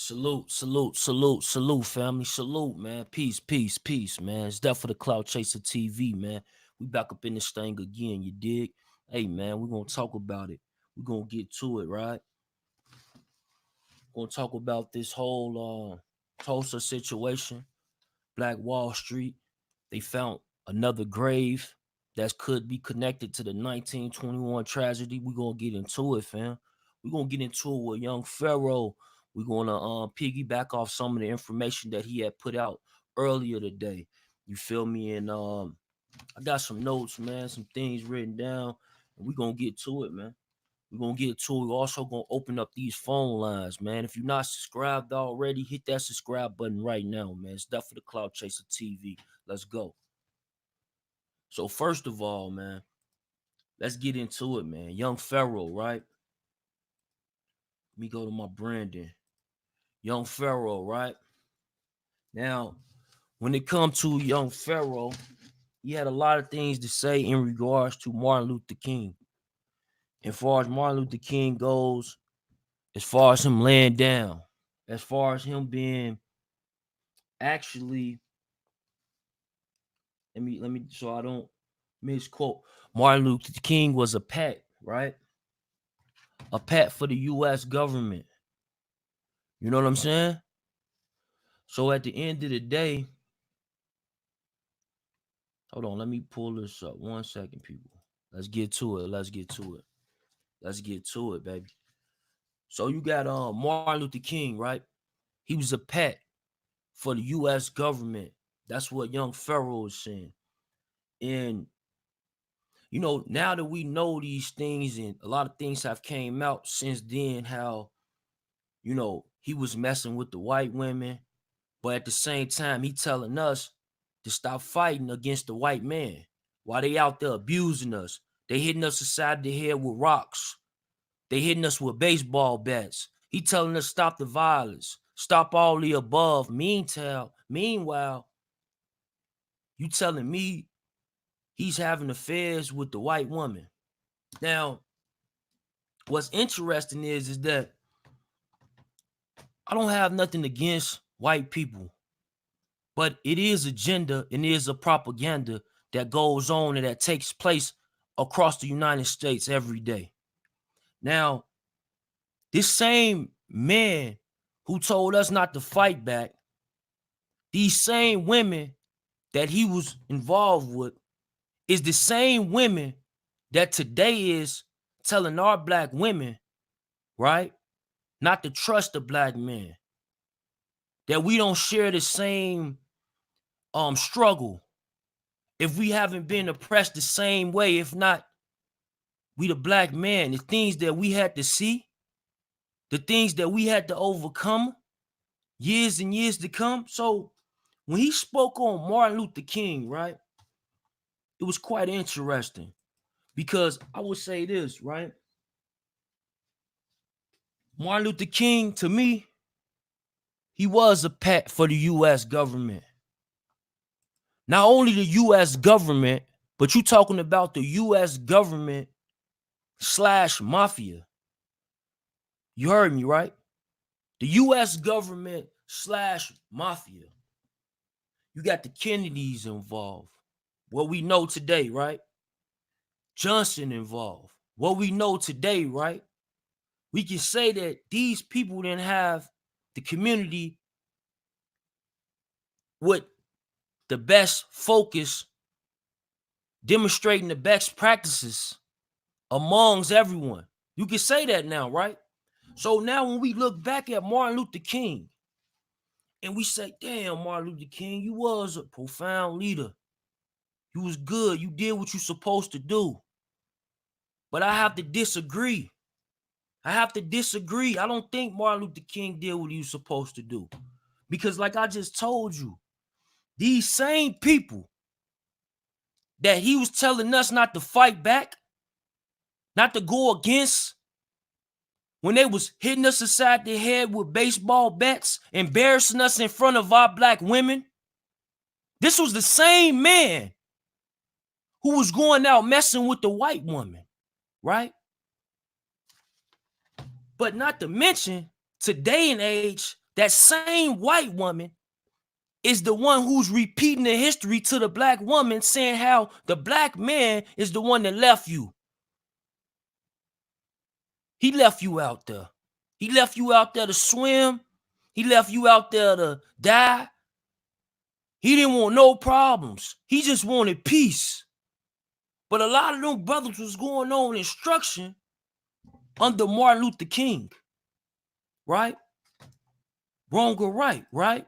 Salute, salute, salute, salute, family. Salute, man. Peace, peace, peace, man. It's Death for the Cloud Chaser TV, man. We back up in this thing again, you dig? Hey, man, we're going to talk about it. We're going to get to it, right? We're going to talk about this whole Tulsa situation, Black Wall Street. They found another grave that could be connected to the 1921 tragedy. We're going to get into it, fam. We're going to get into it with young Pharaoh. We're going to piggyback off some of the information that he had put out earlier today. You feel me? And I got some notes, man, some things written down. And we're going to get to it, man. We're going to get to it. We're also going to open up these phone lines, man. If you're not subscribed already, hit that subscribe button right now, man. It's Death for the Cloud Chaser TV. Let's go. So first of all, man, let's get into it, man. Young Pharaoh, right? Let me go to my Brandon. Young Pharaoh, right? Now, when it comes to young Pharaoh, he had a lot of things to say in regards to Martin Luther King. As far as Martin Luther King goes, as far as him laying down, as far as him being actually, let me so I don't misquote. Martin Luther King was a pet, right? A pet for the U.S. government. You know what I'm saying? So at the end of the day, hold on, let me pull this up. 1 second, people. Let's get to it. Let's get to it. Let's get to it, baby. So you got Martin Luther King, right? He was a pet for the U.S. government. That's what young Pharaoh is saying. And you know, now that we know these things, and a lot of things have came out since then, how you know he was messing with the white women, but at the same time he telling us to stop fighting against the white man while they out there abusing us. They hitting us aside the head with rocks. They hitting us with baseball bats. He telling us stop the violence, stop all the above. Meanwhile, you telling me he's having affairs with the white woman. Now, what's interesting is that I don't have nothing against white people, but it is agenda and it is a propaganda that goes on and that takes place across the United States every day. Now, this same man who told us not to fight back, these same women that he was involved with is the same women that today is telling our black women, right, not to trust the black man, that we don't share the same struggle. If we haven't been oppressed the same way, if not, we the black man, the things that we had to see, the things that we had to overcome years and years to come. So when he spoke on Martin Luther King, right, it was quite interesting because I would say this, right? Martin Luther King, to me, he was a pet for the U.S. government. Not only the U.S. government, but you talking about the U.S. government / mafia. You heard me, right? The U.S. government / mafia. You got the Kennedys involved. What we know today, right? Johnson involved. What we know today, right? We can say that these people didn't have the community with the best focus, demonstrating the best practices amongst everyone. You can say that now, right? So now when we look back at Martin Luther King and we say, damn, Martin Luther King, you was a profound leader. You was good. You did what you supposed to do. But I have to disagree. I don't think Martin Luther King did what he was supposed to do. Because like I just told you, these same people that he was telling us not to fight back, not to go against, when they was hitting us aside the head with baseball bats, embarrassing us in front of our black women, this was the same man who was going out messing with the white woman, right? But not to mention, today and age, that same white woman is the one who's repeating the history to the black woman, saying how the black man is the one that left you. He left you out there. He left you out there to swim. He left you out there to die. He didn't want no problems. He just wanted peace. But a lot of them brothers was going on instruction under Martin Luther King, right? Wrong or right, right?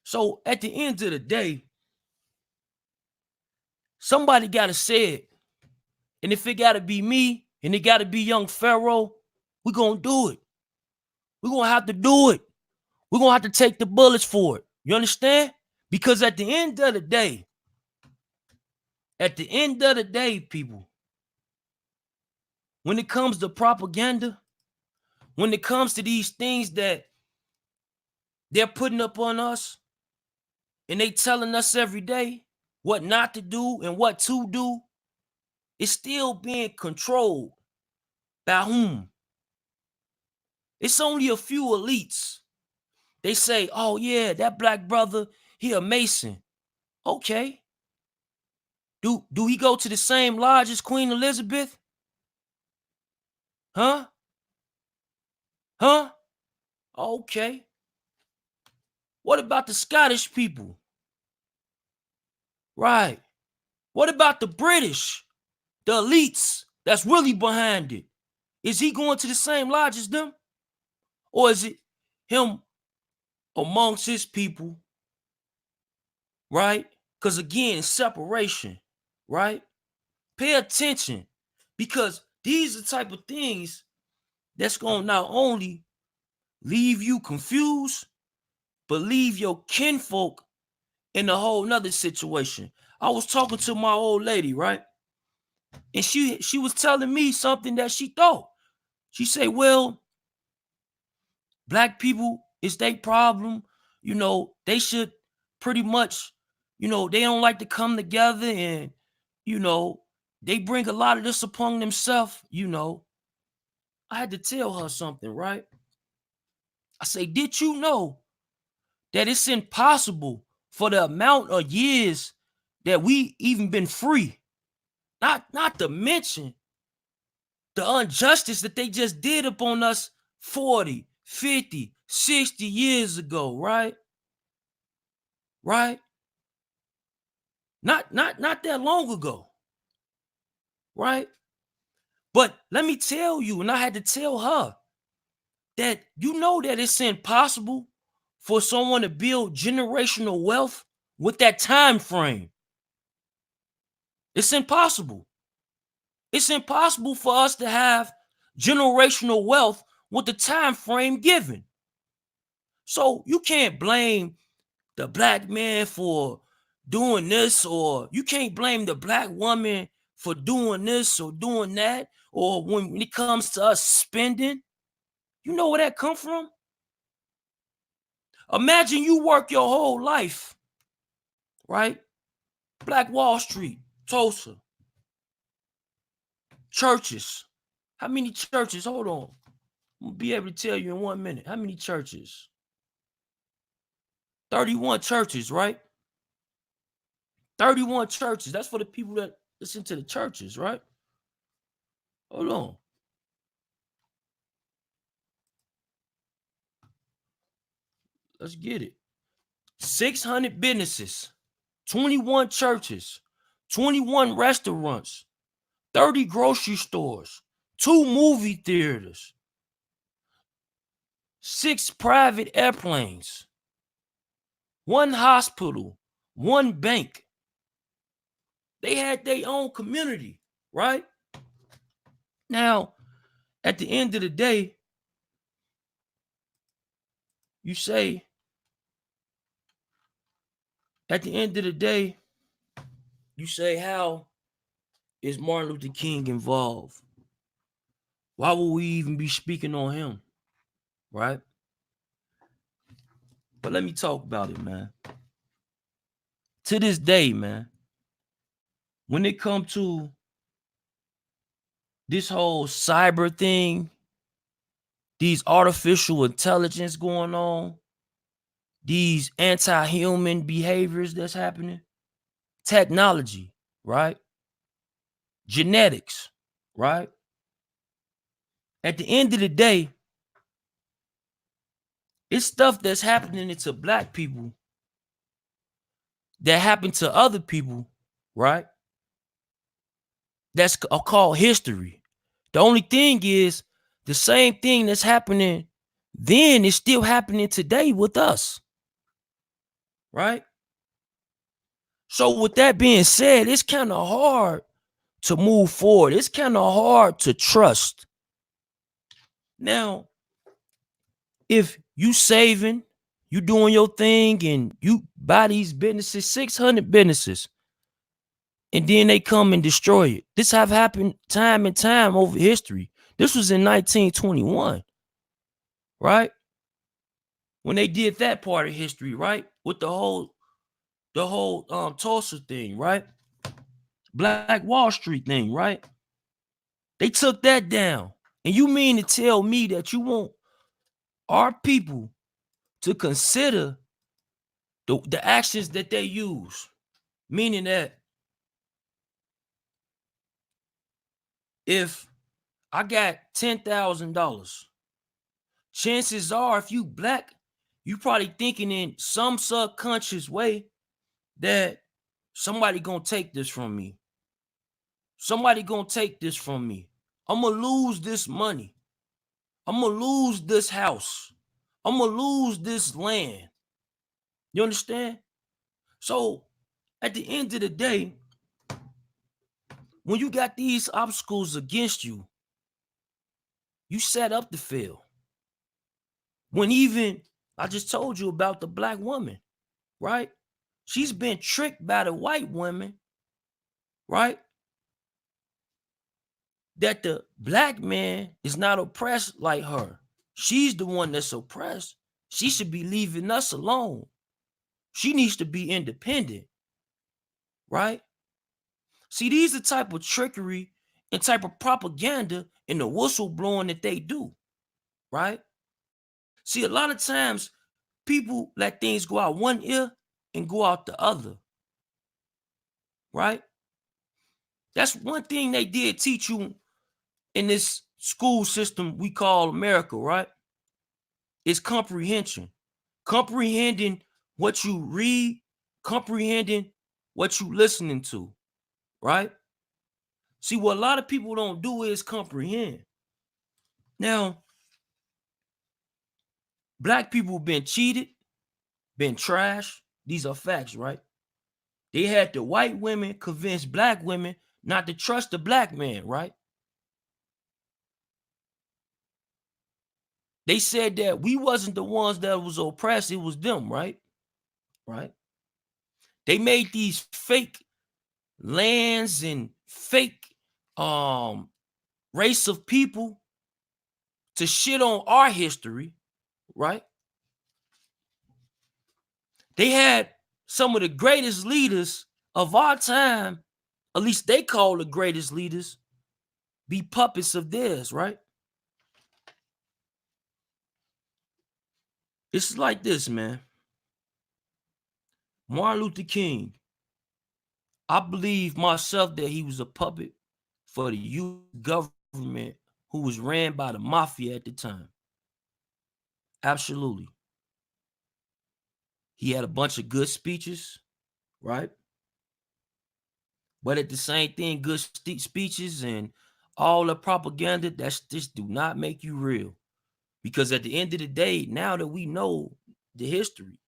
So at the end of the day, somebody got to say it. And if it got to be me and it got to be young Pharaoh, we're going to do it. We're going to have to do it. We're going to have to take the bullets for it. You understand? Because at the end of the day, people, when it comes to propaganda, when it comes to these things that they're putting up on us and they telling us every day what not to do and what to do, it's still being controlled by whom? It's only a few elites. They say, oh yeah, that black brother, he a Mason. Okay. Do he go to the same lodge as Queen Elizabeth? Huh? Okay. What about the Scottish people? Right. What about the British? The elites that's really behind it. Is he going to the same lodge as them? Or is it him amongst his people? Right? Because again, separation. Right? Pay attention. Because these are the type of things that's going to not only leave you confused, but leave your kinfolk in a whole nother situation. I was talking to my old lady, right? And she was telling me something that she thought. She said, well, black people, it's their problem. You know, they should pretty much, you know, they don't like to come together and, you know, they bring a lot of this upon themselves, you know. I had to tell her something, right? I say, did you know that it's impossible for the amount of years that we even been free? Not to mention the injustice that they just did upon us 40, 50, 60 years ago, right? Right? Not that long ago, right? But let me tell you, and I had to tell her that you know that it's impossible for someone to build generational wealth with that time frame. It's impossible. It's impossible for us to have generational wealth with the time frame given. So you can't blame the black man for doing this, or you can't blame the black woman for doing this or doing that, or when it comes to us spending, you know where that come from? Imagine you work your whole life, right? Black Wall Street, Tulsa, churches. How many churches? Hold on. I'm gonna be able to tell you in 1 minute. How many churches? 31 churches, right? 31 churches. That's for the people that listen to the churches, right? Hold on. Let's get it. 600 businesses, 21 churches, 21 restaurants, 30 grocery stores, 2 movie theaters, 6 private airplanes, 1 hospital, 1 bank. They had their own community, right? Now, at the end of the day, you say, how is Martin Luther King involved? Why would we even be speaking on him, right? But let me talk about it, man. To this day, man, when it comes to this whole cyber thing, these artificial intelligence going on, these anti-human behaviors that's happening, technology, right? Genetics, right? At the end of the day, it's stuff that's happening to black people that happened to other people, right? That's called history. The only thing is the same thing that's happening then is still happening today with us, right? So with that being said, it's kind of hard to move forward. It's kind of hard to trust. Now, if you saving, you doing your thing, and you buy these businesses, 600 businesses, and then they come and destroy it. This have happened time and time over history. This was in 1921, right? When they did that part of history, right? With the whole Tulsa thing, right? Black Wall Street thing, right? They took that down. And you mean to tell me that you want our people to consider the actions that they use? Meaning that if I got $10,000, chances are if you black, you probably thinking in some subconscious way that somebody gonna take this from me. Somebody gonna take this from me. I'm gonna lose this money. I'm gonna lose this house. I'm gonna lose this land. You understand? So at the end of the day, when you got these obstacles against you, you set up to fail. When even I just told you about the black woman, right? She's been tricked by the white women, right? That the black man is not oppressed like her. She's the one that's oppressed. She should be leaving us alone. She needs to be independent, right? See, these are the type of trickery and type of propaganda and the whistle blowing that they do, right? See, a lot of times people let things go out one ear and go out the other, right? That's one thing they did teach you in this school system we call America, right? It's comprehension. Comprehending what you read, comprehending what you listening to, right? See, what a lot of people don't do is comprehend. Now, black people been cheated, been trashed. These are facts, right? They had the white women convince black women not to trust the black man, right? They said that we wasn't the ones that was oppressed, it was them, right? Right? They made these fake lands and fake race of people to shit on our history, right? They had some of the greatest leaders of our time, at least they call the greatest leaders, be puppets of theirs, right? It's like this, man. Martin Luther King, I believe myself that he was a puppet for the youth government who was ran by the mafia at the time. Absolutely. He had a bunch of good speeches, right? But at the same thing, good speeches and all the propaganda, that's just do not make you real. Because at the end of the day, now that we know the history,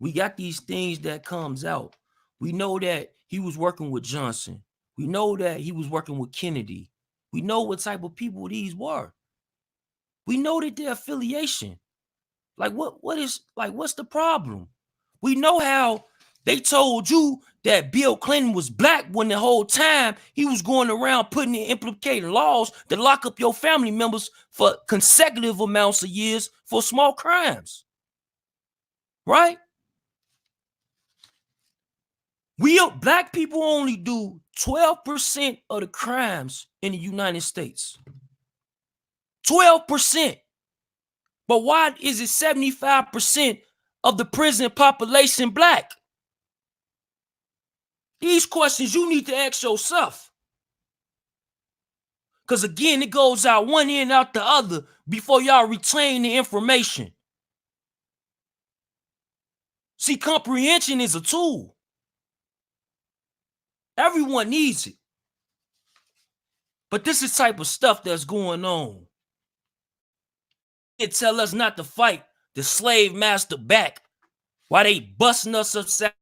we got these things that comes out. We know that he was working with Johnson. We know that he was working with Kennedy. We know what type of people these were. We know that their affiliation. Like what's the problem? We know how they told you that Bill Clinton was black when the whole time he was going around putting in implicated laws to lock up your family members for consecutive amounts of years for small crimes. Right? Black people only do 12% of the crimes in the United States. 12%. But why is it 75% of the prison population black? These questions you need to ask yourself. Because again, it goes out one end out the other before y'all retain the information. See, comprehension is a tool. Everyone needs it. But this is the type of stuff that's going on. They tell us not to fight the slave master back while they busting us upside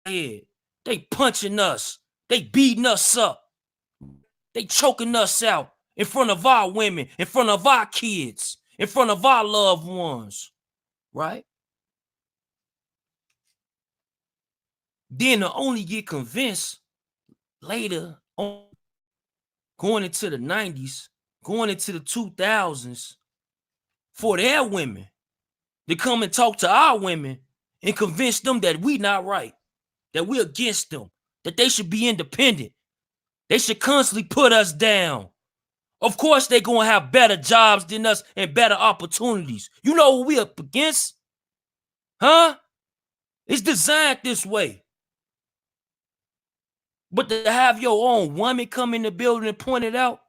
the head. They punching us. They beating us up. They choking us out in front of our women, in front of our kids, in front of our loved ones, right? Then to only get convinced later on, going into the 90s, going into the 2000s, for their women to come and talk to our women and convince them that we not right, that we're against them, that they should be independent. They should constantly put us down. Of course, they're going to have better jobs than us and better opportunities. You know what we up against? Huh? It's designed this way. But to have your own woman come in the building and point it out,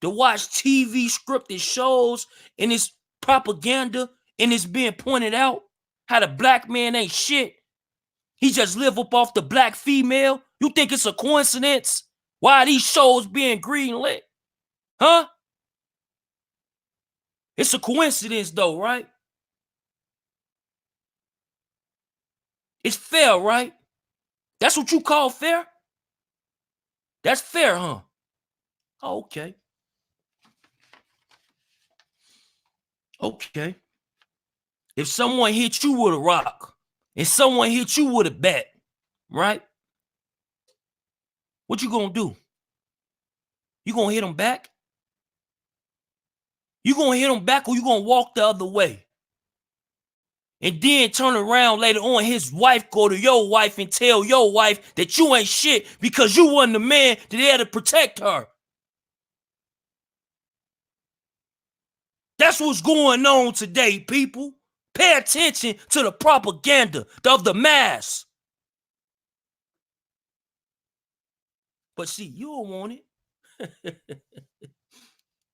to watch TV scripted shows and it's propaganda and it's being pointed out how the black man ain't shit. He just live up off the black female. You think it's a coincidence? Why are these shows being greenlit? Huh? It's a coincidence though, right? It's fair, right? That's what you call fair? That's fair, huh? Oh, okay. Okay. If someone hit you with a rock and someone hit you with a bat, right? What you gonna do? You gonna hit them back? You gonna hit them back or you gonna walk the other way? And then turn around later on, his wife go to your wife and tell your wife that you ain't shit because you wasn't the man that had to protect her. That's what's going on today, people. Pay attention to the propaganda of the mass. But see, you don't want it.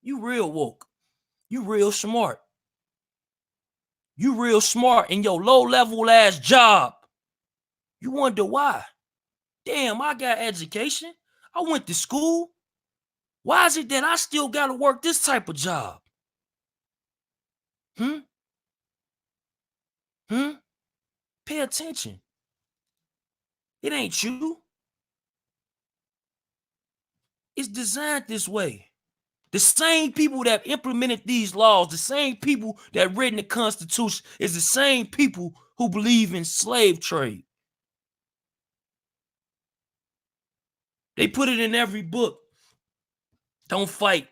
You real woke. You real smart. You real smart in your low-level ass job. You wonder why. Damn, I got education. I went to school. Why is it that I still got to work this type of job? Pay attention. It ain't you. It's designed this way. The same people that implemented these laws, the same people that written the Constitution, is the same people who believe in slave trade. They put it in every book. Don't fight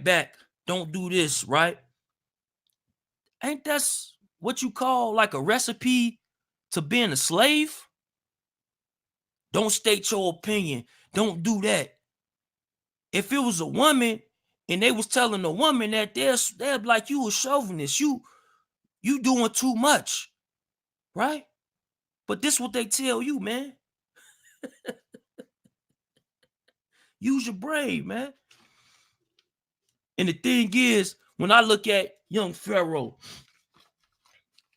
back. Don't do this, right? Ain't that what you call like a recipe to being a slave? Don't state your opinion. Don't do that. If it was a woman and they was telling a woman that they're like, you a chauvinist, you doing too much, right? But this what they tell you, man. Use your brain, man. And the thing is, when I look at young Pharaoh,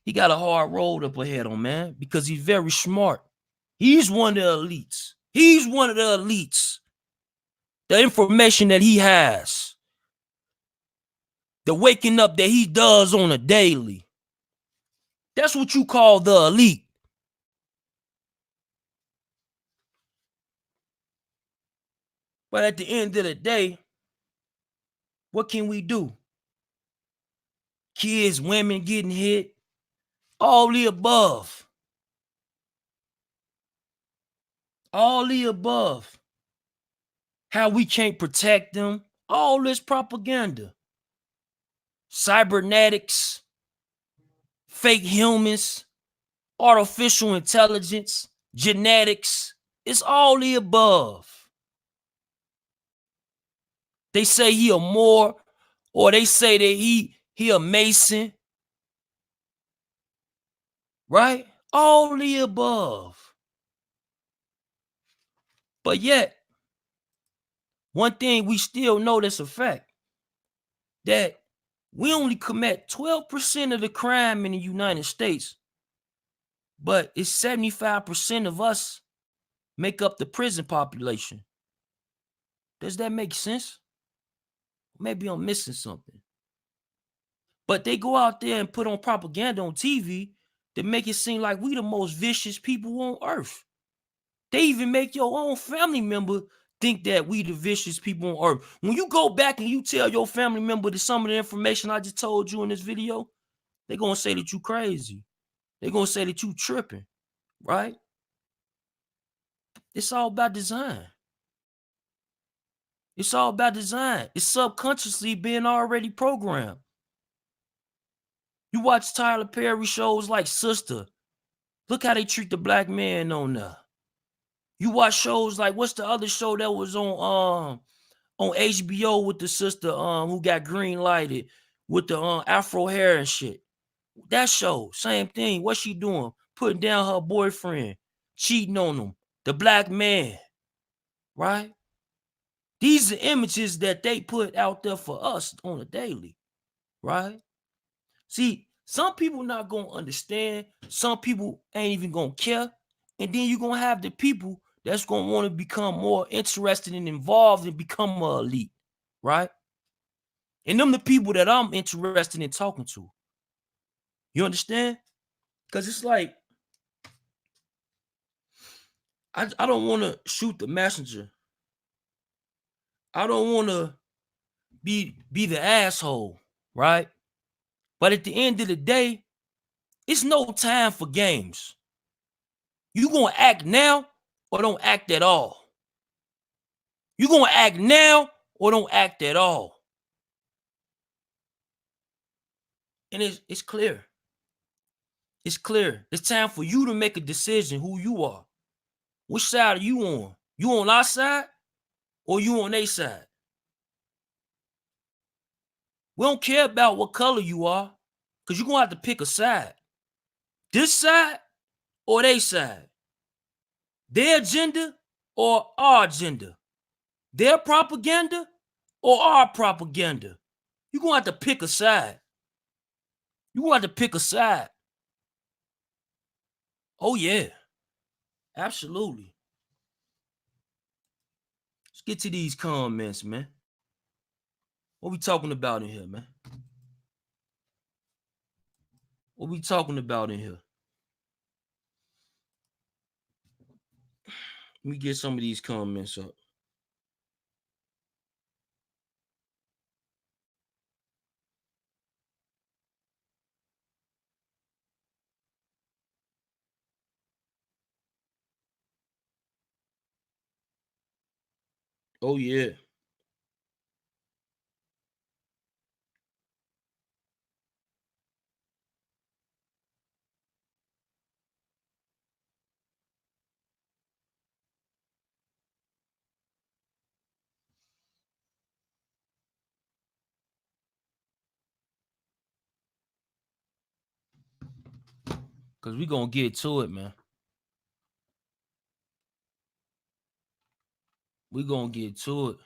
he got a hard road up ahead on, man, because he's very smart. He's one of the elites. He's one of the elites. The information that he has, the waking up that he does on a daily, that's what you call the elite. But at the end of the day, what can we do? Kids, women getting hit, all the above. All the above. How we can't protect them, all this propaganda. Cybernetics, fake humans, artificial intelligence, genetics, it's all the above. They say he a Moor, or they say that he a Mason, right? All the above. But yet, one thing we still know that's a fact, that we only commit 12% of the crime in the United States, but it's 75% of us make up the prison population. Does that make sense? Maybe I'm missing something. But they go out there and put on propaganda on TV to make it seem like we the most vicious people on earth. They even make your own family member think that we the vicious people on earth. When you go back and you tell your family member that some of the information I just told you in this video, they're gonna say that you crazy. They're gonna say that you tripping, right? It's all about design. It's all about design. It's subconsciously being already programmed. You watch Tyler Perry shows like Sister. Look how they treat the black man on there. You watch shows like, what's the other show that was on HBO with the sister who got green lighted with the afro hair and shit? That show, same thing. What's she doing? Putting down her boyfriend, cheating on him, the black man, right? These are images that they put out there for us on a daily, right? See, some people not gonna understand, some people ain't even gonna care, and then you're gonna have the people that's gonna want to become more interested and involved and become a elite, right? And them the people that I'm interested in talking to. You understand? Because it's like I don't want to shoot the messenger. I don't want to be the asshole, right? But at the end of the day, it's no time for games. You gonna act now or don't act at all. You gonna act now or don't act at all. And it's clear. It's clear. It's time for you to make a decision who you are. Which side are you on? You on our side or you on their side? We don't care about what color you are, because you're gonna have to pick a side. This side or they side. Their agenda or our agenda. Their propaganda or our propaganda. You're gonna have to pick a side. You're gonna have to pick a side. Oh yeah, absolutely. Let's get to these comments, man. What we talking about in here, man? What we talking about in here? Let me get some of these comments up. Oh yeah. Cause we gonna get to it, man. We gonna get to it.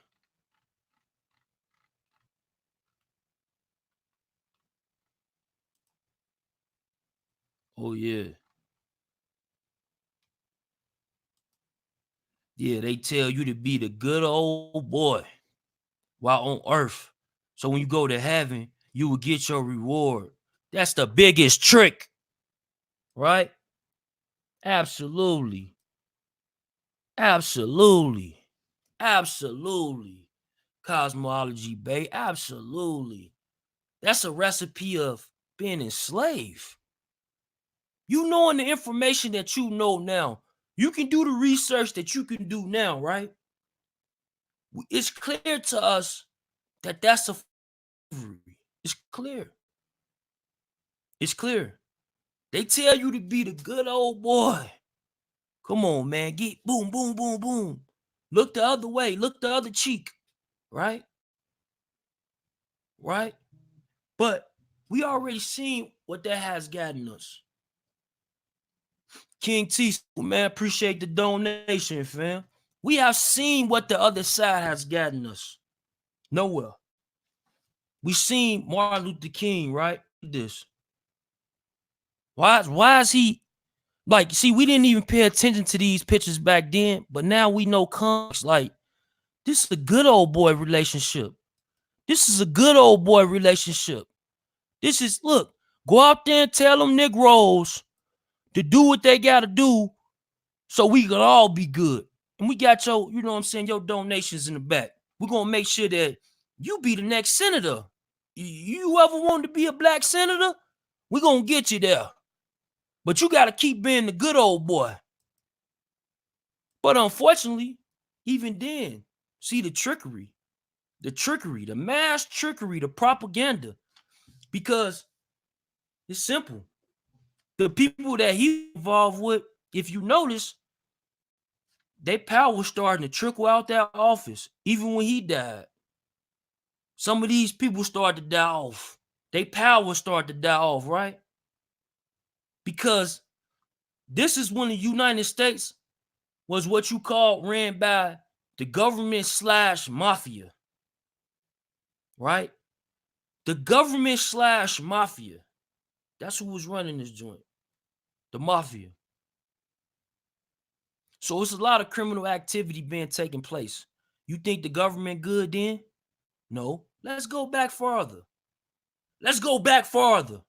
Oh yeah. Yeah, they tell you to be the good old boy while on earth. So when you go to heaven, you will get your reward. That's the biggest trick, right? Absolutely. Absolutely. Absolutely. Cosmology, babe. Absolutely. That's a recipe of being enslaved. You knowing the information that you know now, you can do the research that you can do now, right? It's clear to us that that's a slavery. It's clear. It's clear. They tell you to be the good old boy. Come on, man. Get boom, boom, boom, boom. Look the other way. Look the other cheek. Right? Right? But we already seen what that has gotten us. King T, man, appreciate the donation, fam. We have seen what the other side has gotten us. Nowhere. We seen Martin Luther King, right? This. Why is he like? See, we didn't even pay attention to these pictures back then, but now we know comics like this is a good old boy relationship. This is a good old boy relationship. This is look, go out there and tell them Negroes to do what they gotta do so we can all be good. And we got your, you know what I'm saying, your donations in the back. We're gonna make sure that you be the next senator. You ever want to be a black senator? We're gonna get you there. But you gotta keep being the good old boy. But unfortunately, even then, see the trickery, the mass trickery, the propaganda. Because it's simple. The people that he involved with, if you notice, their power was starting to trickle out that office, even when he died. Some of these people started to die off. Their power started to die off, right? Because this is when the United States was what you call ran by the government / mafia, right? The government / mafia. That's who was running this joint. The mafia. So it's a lot of criminal activity being taken place. You think the government good then? No. Let's go back farther. Let's go back farther.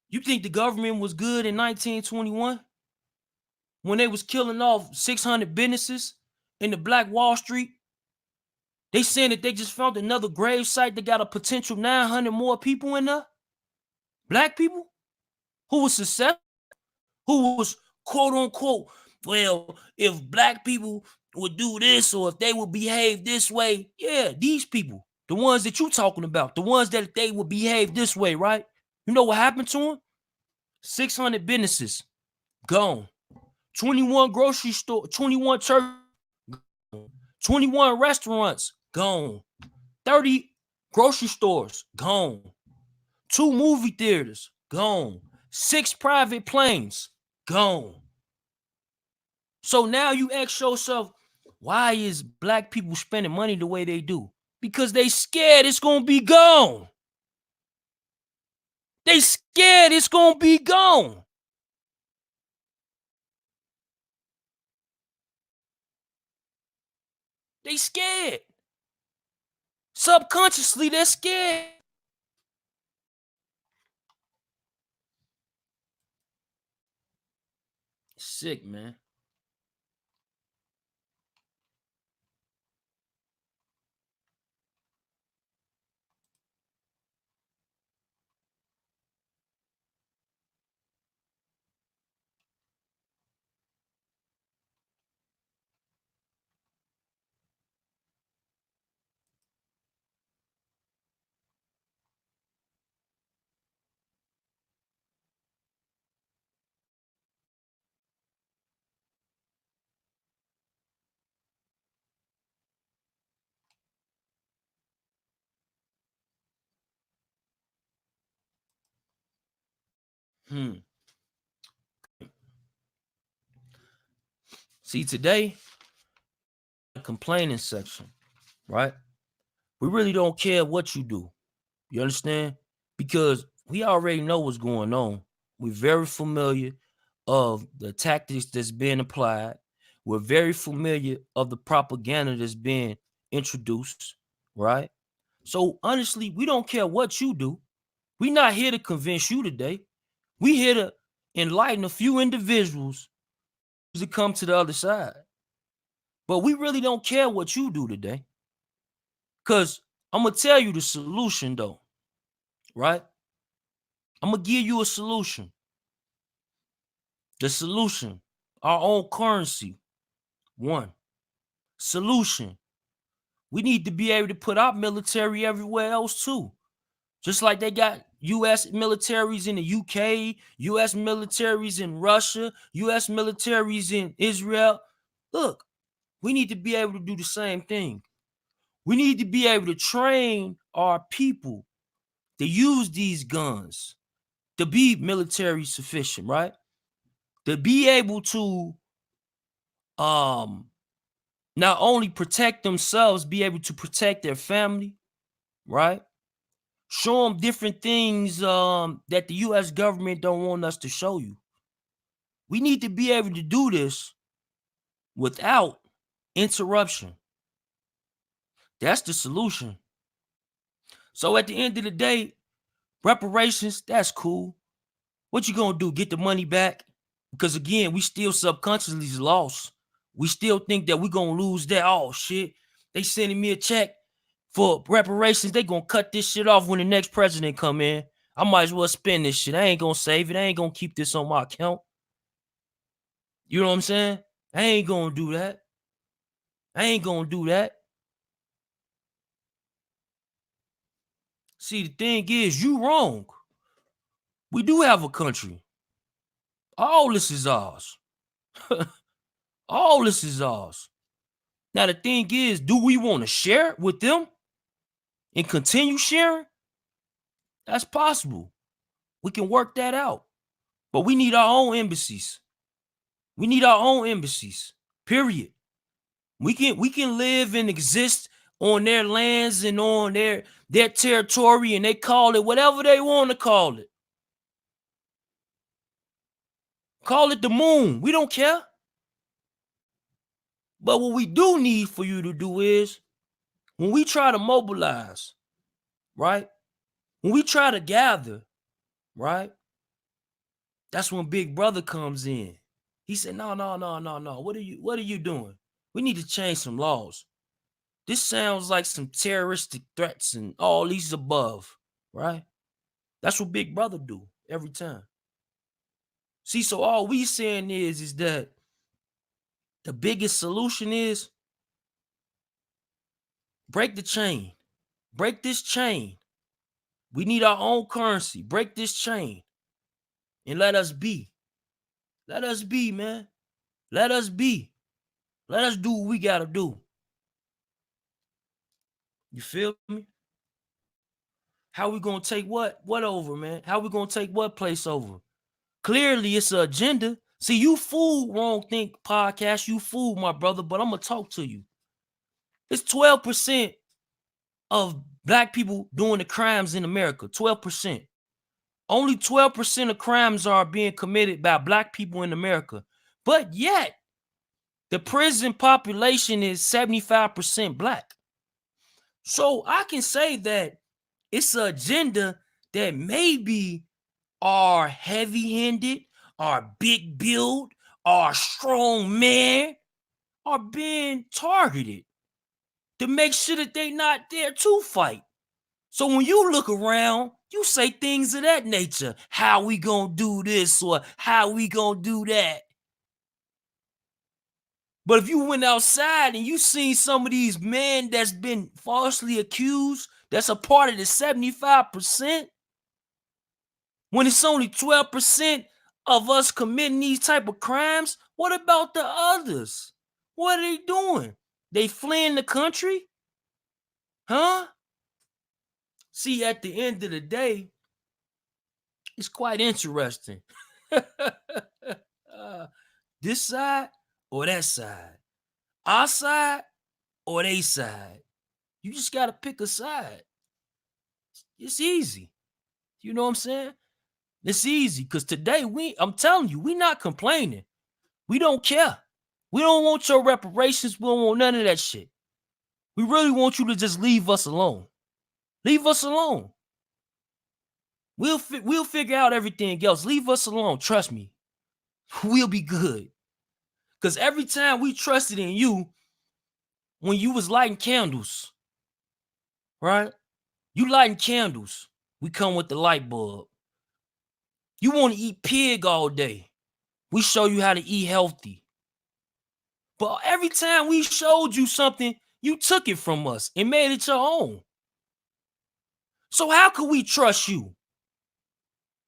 You think the government was good in 1921? When they was killing off 600 businesses in the Black Wall Street? They saying that they just found another grave site that got a potential 900 more people in there? Black people? Who was successful? Who was quote unquote, well, if black people would do this or if they would behave this way, yeah, these people, the ones that you talking about, the ones that they would behave this way, right? You know what happened to them? 600 businesses gone. 21 grocery store, 21 church, 21 restaurants gone. 30 grocery stores gone. 2 movie theaters gone. 6 private planes gone. So now you ask yourself, why is black people spending money the way they do? Because they scared it's gonna be gone. They scared it's gonna be gone. They scared. Subconsciously, they're scared. Sick, man. See, today, the complaining section, right? We really don't care what you do. You understand? Because we already know what's going on. We're very familiar of the tactics that's being applied. We're very familiar of the propaganda that's being introduced, right? So honestly, we don't care what you do. We're not here to convince you today. We here to enlighten a few individuals to come to the other side. But we really don't care what you do today. Because I'm going to tell you the solution, though, right? I'm going to give you a solution. The solution, our own currency. One. Solution. We need to be able to put our military everywhere else, too. Just like they got U.S. militaries in the UK, U.S. militaries in Russia, U.S. militaries in Israel. Look, we need to be able to do the same thing. We need to be able to train our people to use these guns to be military sufficient, right? To be able to not only protect themselves, be able to protect their family, right? Show them different things that the US government don't want us to show you. We need to be able to do this without interruption. That's the solution. So at the end of the day, reparations, that's cool. What you gonna do? Get the money back? Because again, we still subconsciously lost. We still think that we gonna lose that. Oh shit, they sending me a check for reparations. They gonna cut this shit off when the next president come in. I might as well spend this shit. I ain't gonna save it. I ain't gonna keep this on my account. You know what I'm saying? I ain't gonna do that. I ain't gonna do that. See, the thing is, you wrong. We do have a country. All this is ours. All this is ours. Now, the thing is, do we want to share it with them and continue sharing? That's possible. We can work that out. But we need our own embassies. We need our own embassies. Period. We can live and exist on their lands and on their territory, and they call it whatever they want to call it. Call it the moon. We don't care. But what we do need for you to do is, when we try to mobilize, right? When we try to gather, right? That's when Big Brother comes in. He said, no. What are you doing? We need to change some laws. This sounds like some terroristic threats and all these above, right? That's what Big Brother do every time. See, so all we saying is that the biggest solution is break the chain. Break this chain. We need our own currency. Break this chain and let us be. Let us be, man. Let us be. Let us do what we got to do. You feel me? How we going to take what over, man? How we going to take what place over? Clearly, it's an agenda. See, you fool Wrong Think podcast. You fool, my brother, but I'm going to talk to you. It's 12% of black people doing the crimes in America. 12%. Only 12% of crimes are being committed by black people in America. But yet, the prison population is 75% black. So I can say that it's an agenda that maybe are heavy-handed, are big build, are strong man, are being targeted to make sure that they not there to fight. So when you look around, you say things of that nature. How we gonna do this or how we gonna do that? But if you went outside and you seen some of these men that's been falsely accused, that's a part of the 75%, when it's only 12% of us committing these type of crimes, what about the others? What are they doing? They fleeing the country? Huh? See, at the end of the day, it's quite interesting. This side or that side? Our side or they side? You just got to pick a side. It's easy. You know what I'm saying? It's easy because today I'm telling you, we not complaining. We don't care. We don't want your reparations. We don't want none of that shit. We really want you to just leave us alone. Leave us alone. We'll figure out everything else. Leave us alone. Trust me. We'll be good. Because every time we trusted in you, when you was lighting candles, right? You lighting candles. We come with the light bulb. You want to eat pig all day. We show you how to eat healthy. But every time we showed you something, you took it from us and made it your own. So how could we trust you?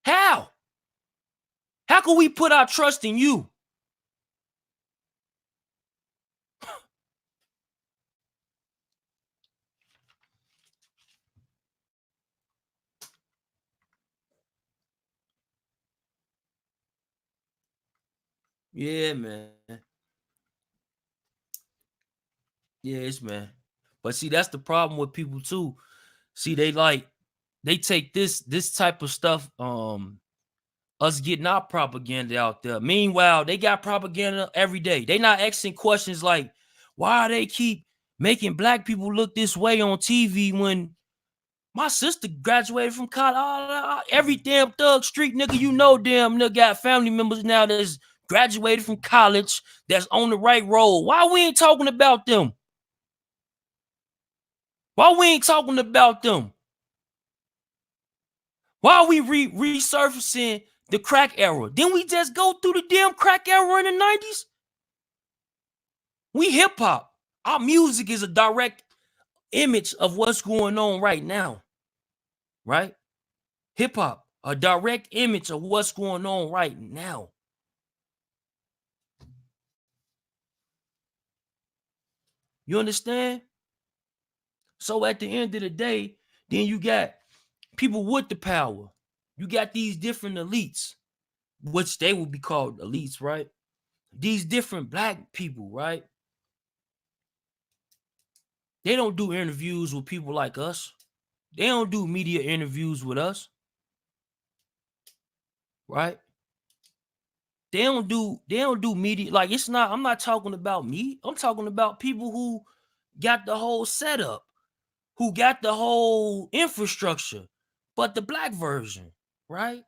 How? How can we put our trust in you? Yeah, man. Yes, man. But see, that's the problem with people too. See, they take this type of stuff, us getting our propaganda out there. Meanwhile, they got propaganda every day. They not asking questions like, why they keep making black people look this way on TV when my sister graduated from college. Every damn thug street nigga you know, damn nigga got family members now that's graduated from college, that's on the right road. Why we ain't talking about them? Why we ain't talking about them? Why are we resurfacing the crack era? Didn't we just go through the damn crack era in the 90s? We hip hop. Our music is a direct image of what's going on right now, right? Hip hop, a direct image of what's going on right now. You understand? So at the end of the day, then you got people with the power. You got these different elites, which they would be called elites, right? These different black people, right? They don't do interviews with people like us. They don't do media interviews with us, right? They don't do media. Like, it's not, I'm not talking about me. I'm talking about people who got the whole setup, who got the whole infrastructure, but the black version, right?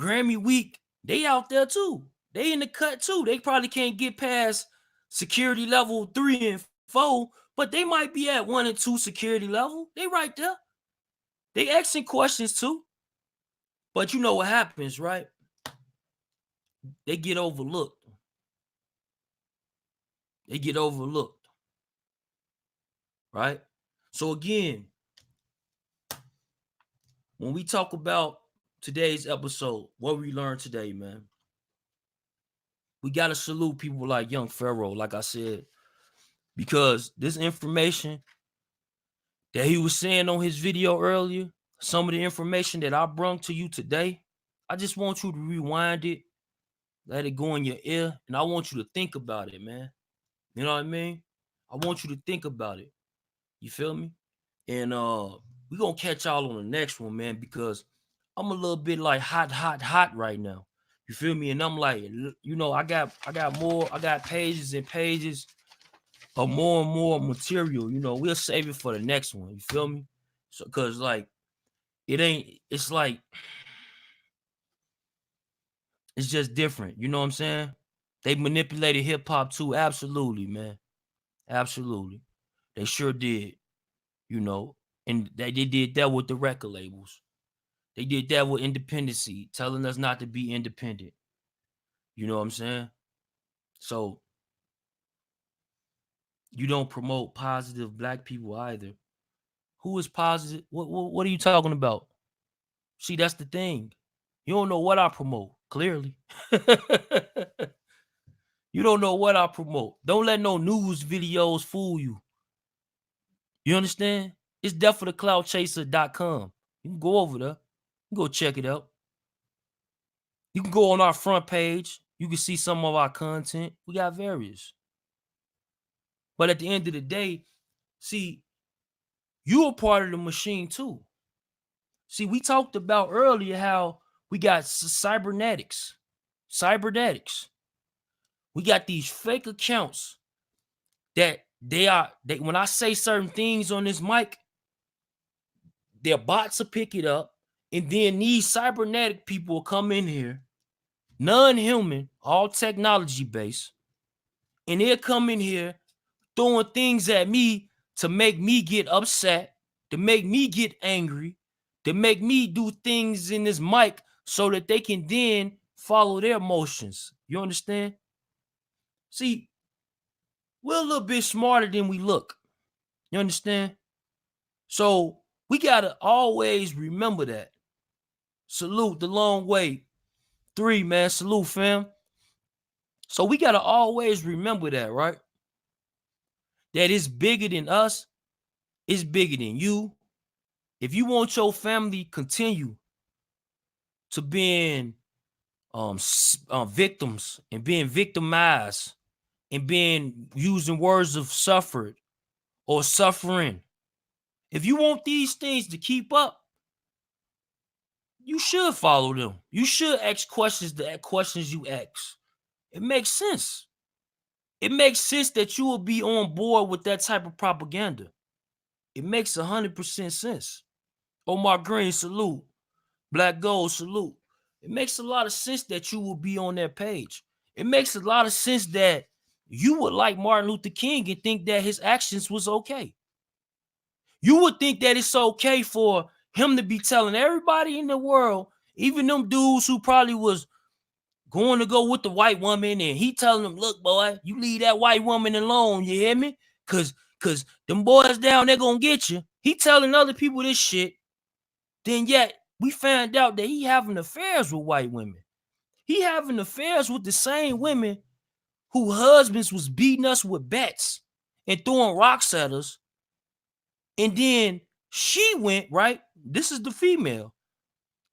Grammy week, they out there too. They in the cut too. They probably can't get past security level 3 and 4, but they might be at 1 and 2 security level. They right there. They asking questions too. But you know what happens, right? They get overlooked. They get overlooked, right? So again, when we talk about today's episode, what we learned today, man, we got to salute people like young Pharaoh, like I said, because this information that he was saying on his video earlier, some of the information that I brought to you today, I just want you to rewind it, let it go in your ear, and I want you to think about it, man. You know what I mean? I want you to think about it. You feel me? And we're gonna catch y'all on the next one, man, because I'm a little bit like hot right now. You feel me? And I'm like, I got pages and pages of more and more material. We'll save it for the next one. You feel me? So cause like it's like it's just different. You know what I'm saying? They manipulated hip hop too. Absolutely, man. Absolutely. They sure did, you know. And they did that with the record labels. They did that with independency, telling us not to be independent. You know what I'm saying? So you don't promote positive black people either. Who is positive? What are you talking about? See, that's the thing. You don't know what I promote, clearly. You don't know what I promote. Don't let no news videos fool you. You understand? It's deathforthecloudchaser.com. You can go over there. You can go check it out. You can go on our front page. You can see some of our content. We got various. But at the end of the day, see, you're a part of the machine too. See, we talked about earlier how we got cybernetics. Cybernetics. We got these fake accounts that when I say certain things on this mic, their bots will pick it up, and then these cybernetic people will come in here, non-human, all technology based, and they'll come in here throwing things at me to make me get upset, to make me get angry, to make me do things in this mic so that they can then follow their motions. You understand? See, we're a little bit smarter than we look. You understand? So we gotta always remember that. Salute the long way. 3, man. Salute, fam. So we gotta always remember that, right? That it's bigger than us. It's bigger than you. If you want your family continue to being victims and being victimized and being using words of suffered or suffering. If you want these things to keep up, you should follow them. You should ask questions, the questions you ask. It makes sense. It makes sense that you will be on board with that type of propaganda. It makes 100% sense. Omar Green, salute. Black Gold, salute. It makes a lot of sense that you will be on that page. It makes a lot of sense that you would like Martin Luther King and think that his actions was okay. You would think that it's okay for him to be telling everybody in the world, even them dudes who probably was going to go with the white woman, and he telling them, look, boy, you leave that white woman alone, you hear me? Cause them boys down there gonna get you. He telling other people this shit. Then yet we found out that he having affairs with white women. He having affairs with the same women who husbands was beating us with bats and throwing rocks at us. And then she went, right? This is the female.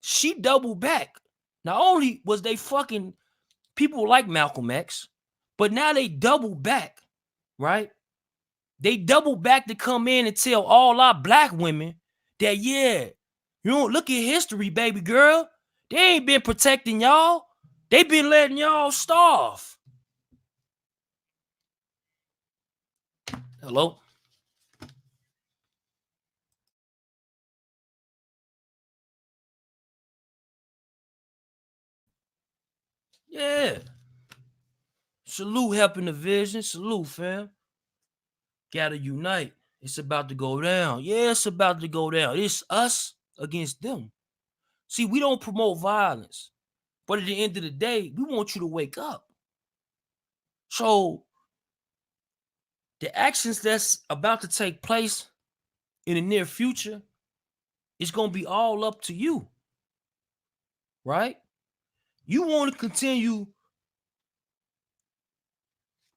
She doubled back. Not only was they fucking people like Malcolm X, but now they double back, right? They double back to come in and tell all our black women that, yeah, you don't look at history, baby girl. They ain't been protecting y'all. They been letting y'all starve. Hello? Yeah. Salute helping the vision. Salute, fam. Gotta unite. It's about to go down. Yeah, it's about to go down. It's us against them. See, we don't promote violence. But at the end of the day, we want you to wake up. So the actions that's about to take place in the near future is going to be all up to you. Right? You want to continue.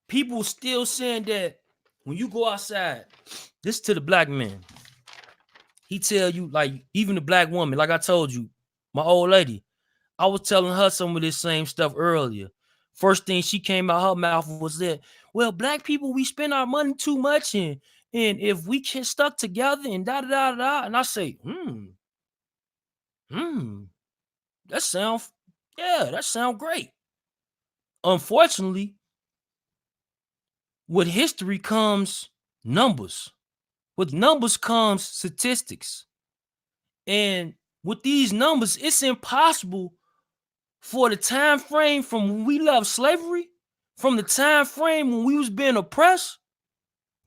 People still saying that when you go outside, this to the black man. He tell you, like, even the black woman, like I told you, my old lady, I was telling her some of this same stuff earlier. First thing she came out her mouth was that, well, black people, we spend our money too much, and if we can stuck together and da da da da. And I say, that sound great. Unfortunately, with history comes numbers. With numbers comes statistics. And with these numbers, it's impossible for the time frame from when we left slavery, from the time frame when we was being oppressed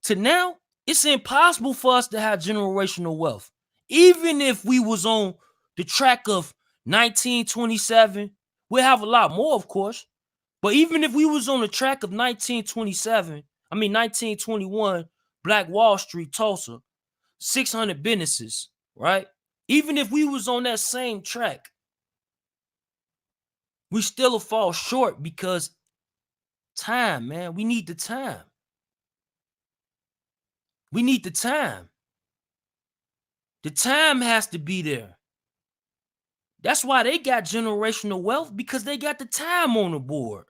to now, it's impossible for us to have generational wealth. Even if we was on the track of 1927, we'll have a lot more, of course. But even if we was on the track of 1921, Black Wall Street, Tulsa, 600 businesses, right? Even if we was on that same track, we still fall short because time, man. We need the time. We need the time. The time has to be there. That's why they got generational wealth, because they got the time on the board.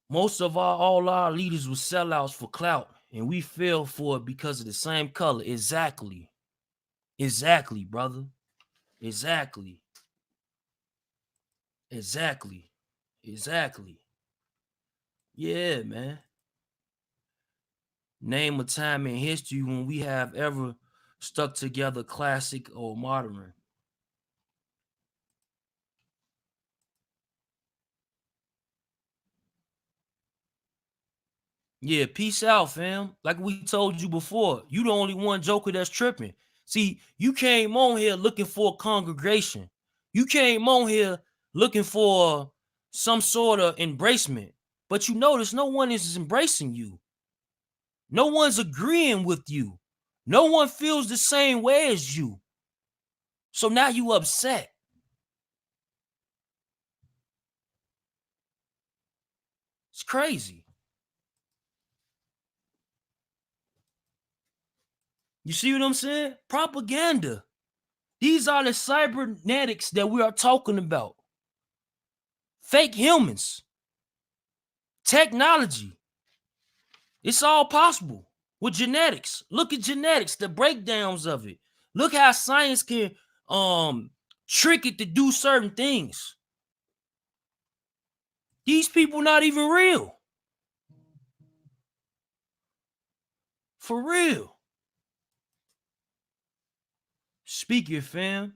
Most of all our leaders were sellouts for clout, and we fell for it because of the same color. Exactly. Exactly, brother. Exactly. Exactly. Exactly. Yeah, man. Name a time in history when we have ever stuck together, classic or modern. Yeah, peace out, fam. Like we told you before, you the only one joker that's tripping. See, you came on here looking for a congregation. You came on here looking for some sort of embracement. But you notice no one is embracing you. No one's agreeing with you. No one feels the same way as you. So now you upset. It's crazy. You see what I'm saying? Propaganda. These are the cybernetics that we are talking about. Fake humans. Technology. It's all possible with genetics. Look at genetics, the breakdowns of it. Look how science can trick it to do certain things. These people not even real. For real. Speak it, fam.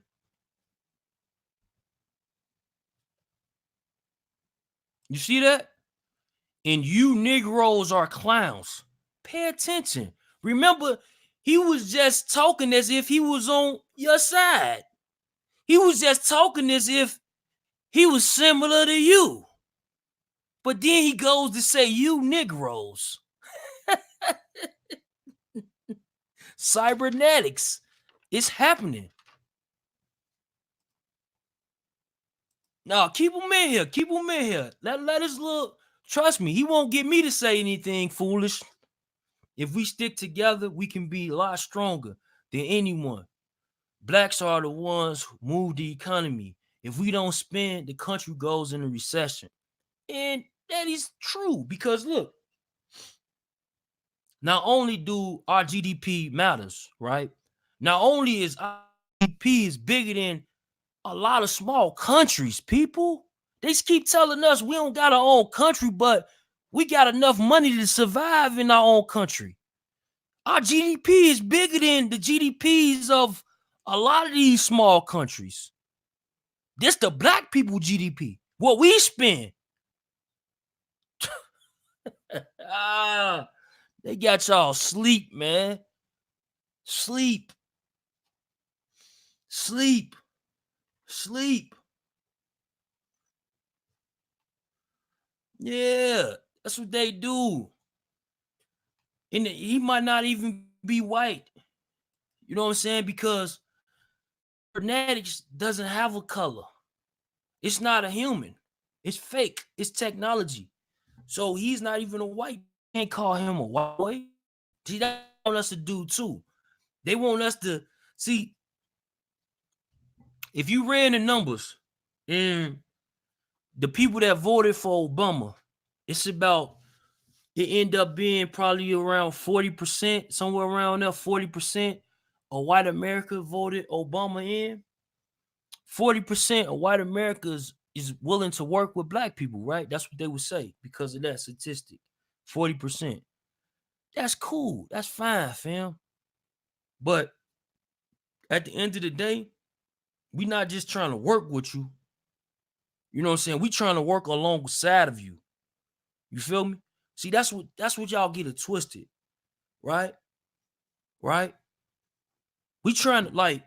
You see that? And you Negroes are clowns. Pay attention. Remember, he was just talking as if he was on your side. He was just talking as if he was similar to you. But then he goes to say, you Negroes. Cybernetics. It's happening. No, keep him in here. Keep him in here. Let us look. Trust me, he won't get me to say anything foolish. If we stick together, we can be a lot stronger than anyone. Blacks are the ones who move the economy. If we don't spend, the country goes into recession. And that is true because look, not only do our GDP matters, right? Not only is our GDP is bigger than a lot of small countries, people. They just keep telling us we don't got our own country, but we got enough money to survive in our own country. Our GDP is bigger than the GDPs of a lot of these small countries. This the black people GDP. What we spend. They got y'all sleep, man. Sleep. Sleep. Sleep. Yeah, that's what they do. And he might not even be white. You know what I'm saying? Because cybernetics doesn't have a color. It's not a human. It's fake. It's technology. So he's not even a white. Can't call him a white boy. See, that's what they want us to do too. They want us to see. If you ran the numbers and the people that voted for Obama, it's about it end up being probably around 40%, somewhere around there, 40% of white America voted Obama in. 40% of white America is willing to work with black people, right? That's what they would say because of that statistic. 40%. That's cool. That's fine, fam. But at the end of the day, we not just trying to work with you. You know what I'm saying? We trying to work alongside of you. You feel me? See, that's what y'all get it twisted, right? Right? We trying to like,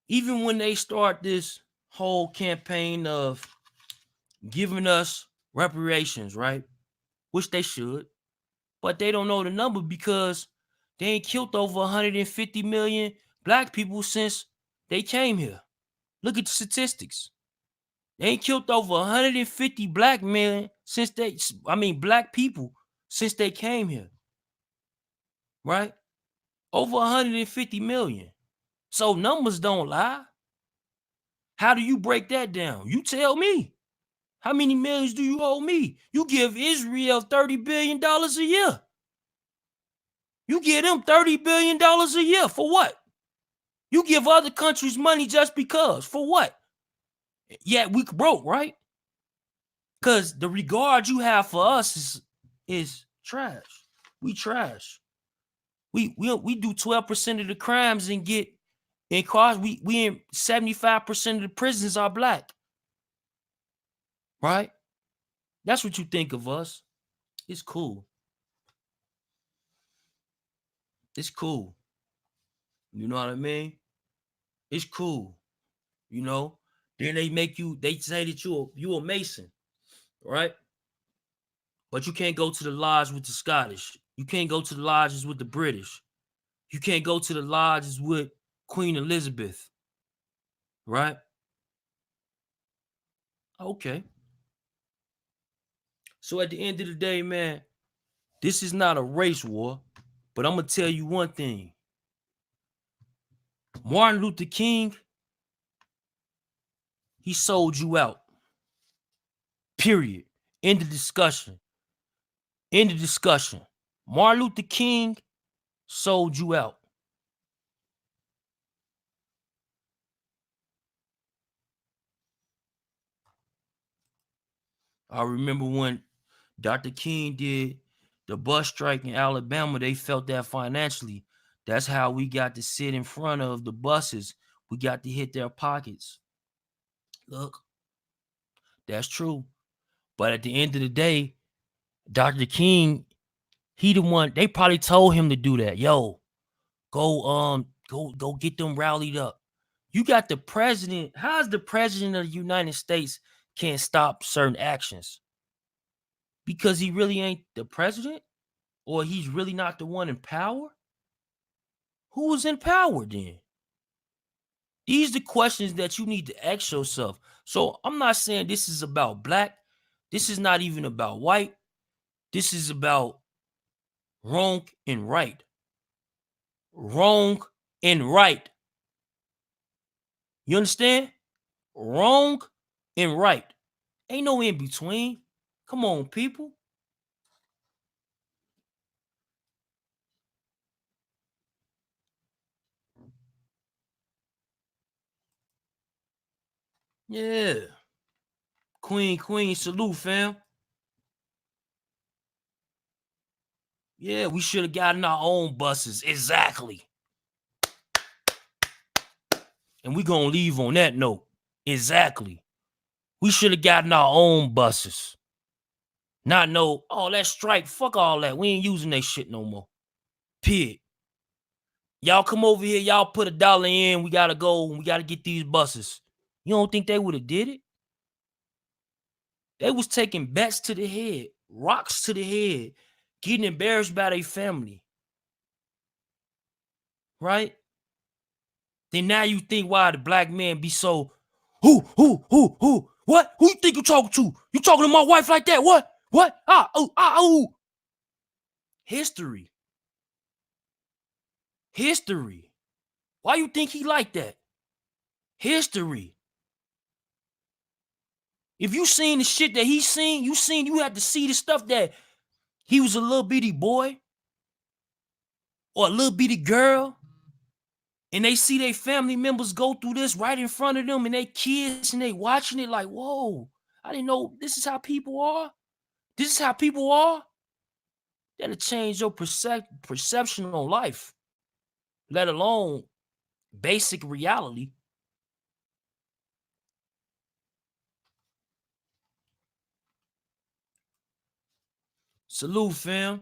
even when they start this whole campaign of giving us reparations, right? Which they should, but they don't know the number because they ain't killed over 150 million black people since they came here. Look at the statistics. They ain't killed over 150 black black people since they came here. Right? Over 150 million. So numbers don't lie. How do you break that down? You tell me. How many millions do you owe me? You give Israel $30 billion a year. You give them $30 billion a year. For what? You give other countries money just because. For what? Yeah, we broke, right? Because the regard you have for us is trash. We trash. We do 12% of the crimes and get in cars. We in 75% of the prisons are black. Right? That's what you think of us. It's cool. It's cool. You know what I mean? It's cool. You know? Then they say that you a Mason, right? But you can't go to the lodge with the Scottish. You can't go to the lodges with the British. You can't go to the lodges with Queen Elizabeth. Right? Okay. So at the end of the day, man, this is not a race war, but I'm going to tell you one thing. Martin Luther King He sold you out. Period. End of discussion. End of discussion. Martin Luther King sold you out. I remember when Dr. King did the bus strike in Alabama, they felt that financially. That's how we got to sit in front of the buses. We got to hit their pockets. Look, that's true. But at the end of the day, Dr. King, he the one, they probably told him to do that. Yo, go get them rallied up. You got the president. How's the president of the United States can't stop certain actions? Because he really ain't the president? Or he's really not the one in power? Who was in power then? These are the questions that you need to ask yourself. So I'm not saying this is about black. This is not even about white. This is about wrong and right. Wrong and right. You understand? Wrong and right. Ain't no in between. Come on, people. Yeah. Queen, salute, fam. Yeah, we should have gotten our own buses. Exactly. And we gonna leave on that note. Exactly. We should have gotten our own buses. Not no, oh, that strike. Fuck all that. We ain't using that shit no more. Pig. Y'all come over here. Y'all put $1 in. We gotta go. We gotta get these buses. You don't think they would have did it? They was taking bats to the head, rocks to the head, getting embarrassed by their family. Right? Then now you think why the black man be so, who? What? Who you think you talking to? You talking to my wife like that? What? Oh. History. Why you think he like that? History. If you seen the shit that he seen, you had to see the stuff that he was a little bitty boy or a little bitty girl, and they see their family members go through this right in front of them and they kids and they watching it like, whoa, I didn't know this is how people are. This is how people are. That'll change your perception on life, let alone basic reality. Salute, fam.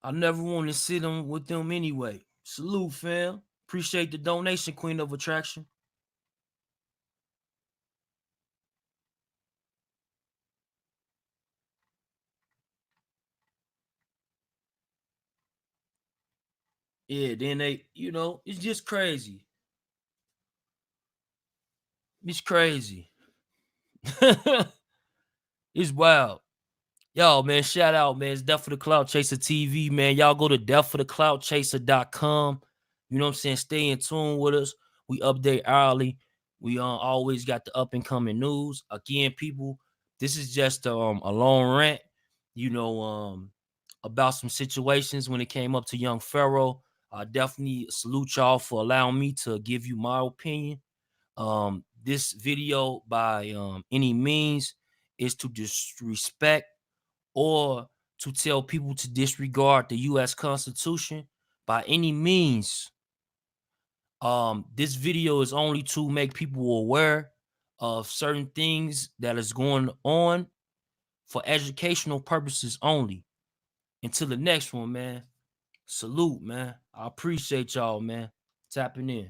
I never want to sit on with them anyway. Salute, fam. Appreciate the donation, Queen of Attraction. Yeah, then they, it's just crazy. It's crazy. It's wild. Yo, man, shout out, man. It's Death for the Clout Chaser TV, man. Y'all go to deathforthecloutchaser.com. You know what I'm saying? Stay in tune with us. We update hourly. We always got the up and coming news. Again, people, this is just a long rant, about some situations when it came up to young Pharaoh. I definitely salute y'all for allowing me to give you my opinion. This video by any means is to disrespect or to tell people to disregard the U.S. Constitution by any means. This video is only to make people aware of certain things that is going on for educational purposes only. Until the next one, man. Salute, man. I appreciate y'all, man. Tapping in.